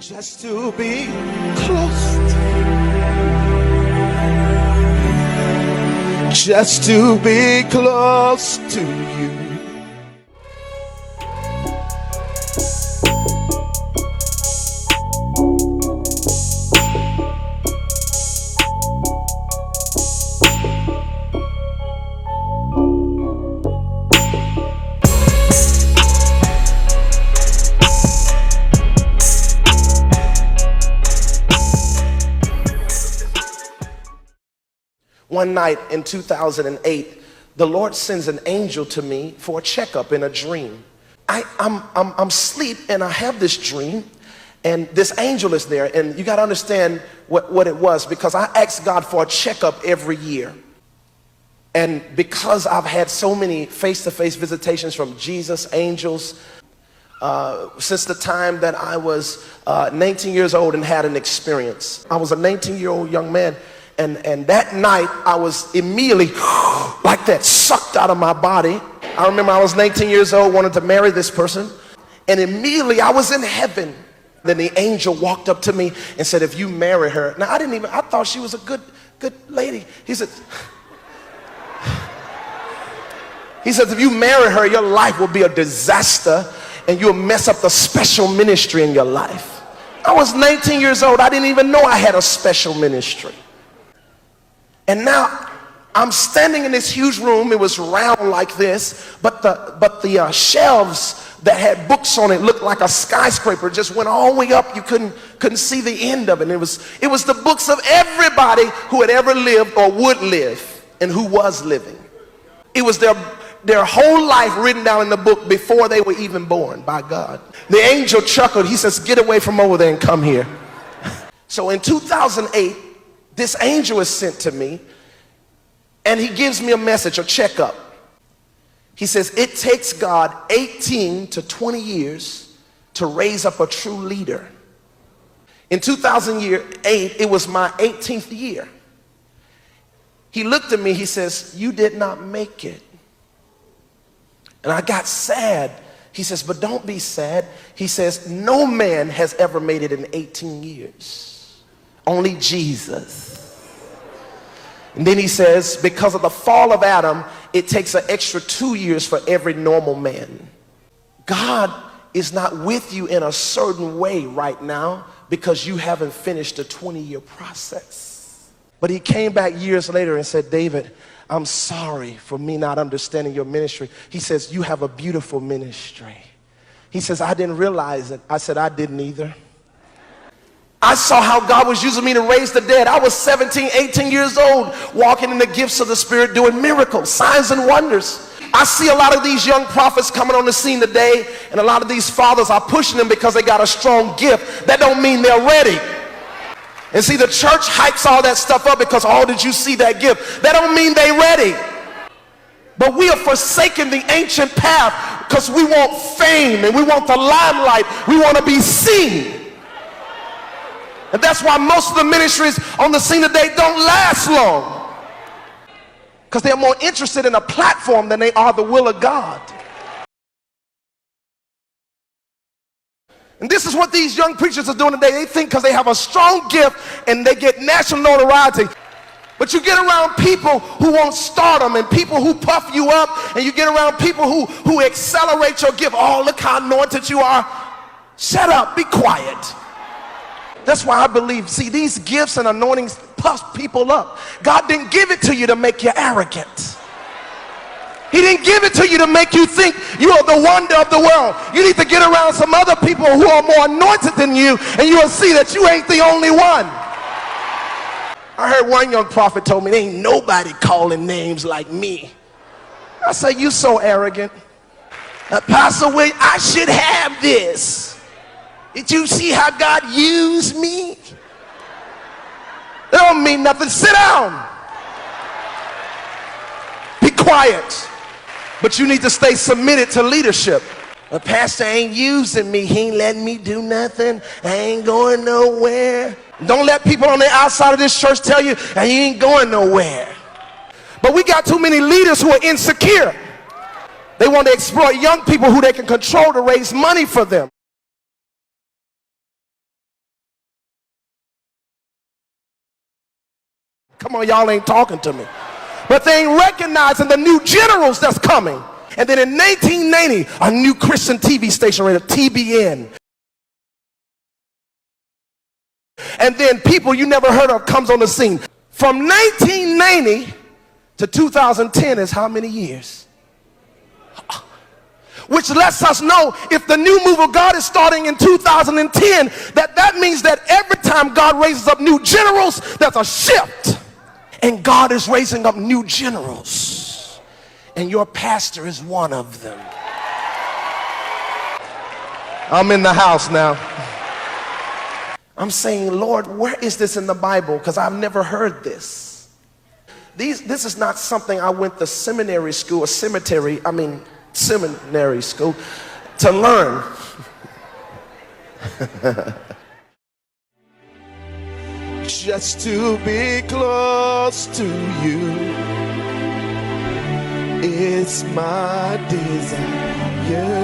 Just to be close, just to be close to you. One night in 2008, the Lord sends an angel to me for a checkup in a dream. I'm asleep and I have this dream, and this angel is there, and you got to understand what it was, because I asked God for a checkup every year. And because I've had so many face-to-face visitations from Jesus, angels, since the time that I was 19 years old and had an experience. I was a 19-year-old young man. And that night, I was immediately, like that, sucked out of my body. I remember I was 19 years old, wanted to marry this person. And immediately, I was in heaven. Then the angel walked up to me and said, if you marry her. Now, I thought she was a good lady. He said, if you marry her, your life will be a disaster and you'll mess up the special ministry in your life. I was 19 years old. I didn't even know I had a special ministry. And now I'm standing in this huge room. It was round like this, but the shelves that had books on it looked like a skyscraper. It just went all the way up. You couldn't see the end of it. And it was the books of everybody who had ever lived or would live and who was living. It was their whole life written down in the book before they were even born by God. The angel chuckled. He says, get away from over there and come here. So in 2008, this angel is sent to me, and he gives me a message, a checkup. He says, it takes God 18 to 20 years to raise up a true leader. In 2008, it was my 18th year. He looked at me, he says, you did not make it. And I got sad. He says, but don't be sad. He says, no man has ever made it in 18 years. Only Jesus. And then he says, because of the fall of Adam, it takes an extra 2 years for every normal man. God is not with you in a certain way right now because you haven't finished a 20-year process. But he came back years later and said, David, I'm sorry for me not understanding your ministry. He says, you have a beautiful ministry. He says, I didn't realize it. I said, I didn't either. I saw how God was using me to raise the dead. I was 17, 18 years old, walking in the gifts of the Spirit, doing miracles, signs and wonders. I see a lot of these young prophets coming on the scene today, and a lot of these fathers are pushing them because they got a strong gift. That don't mean they're ready. And see, the church hypes all that stuff up because, oh, did you see that gift? That don't mean they're ready. But we are forsaking the ancient path because we want fame and we want the limelight. We want to be seen. And that's why most of the ministries on the scene today don't last long. Because they're more interested in a platform than they are the will of God. And this is what these young preachers are doing today. They think because they have a strong gift and they get national notoriety. But you get around people who want stardom and people who puff you up, and you get around people who accelerate your gift. Oh, look how anointed you are. Shut up, be quiet. That's why I believe, see, these gifts and anointings puff people up. God didn't give it to you to make you arrogant. He didn't give it to you to make you think you are the wonder of the world. You need to get around some other people who are more anointed than you, and you will see that you ain't the only one. I heard one young prophet told me, there ain't nobody calling names like me. I said, you so arrogant. Pastor William, I should have this. Did you see how God used me? That don't mean nothing. Sit down. Be quiet. But you need to stay submitted to leadership. The pastor ain't using me. He ain't letting me do nothing. I ain't going nowhere. Don't let people on the outside of this church tell you that you ain't going nowhere. But we got too many leaders who are insecure. They want to exploit young people who they can control to raise money for them. Come on, y'all ain't talking to me. But they ain't recognizing the new generals that's coming. And then in 1990, a new Christian TV station, rated TBN. And then people you never heard of comes on the scene. From 1990 to 2010 is how many years? Which lets us know if the new move of God is starting in 2010, that means that every time God raises up new generals, there's a shift. And God is raising up new generals. And your pastor is one of them. I'm in the house now. I'm saying, Lord, where is this in the Bible? Because I've never heard this. This is not something I went to seminary school to learn. Just to be close to you is my desire.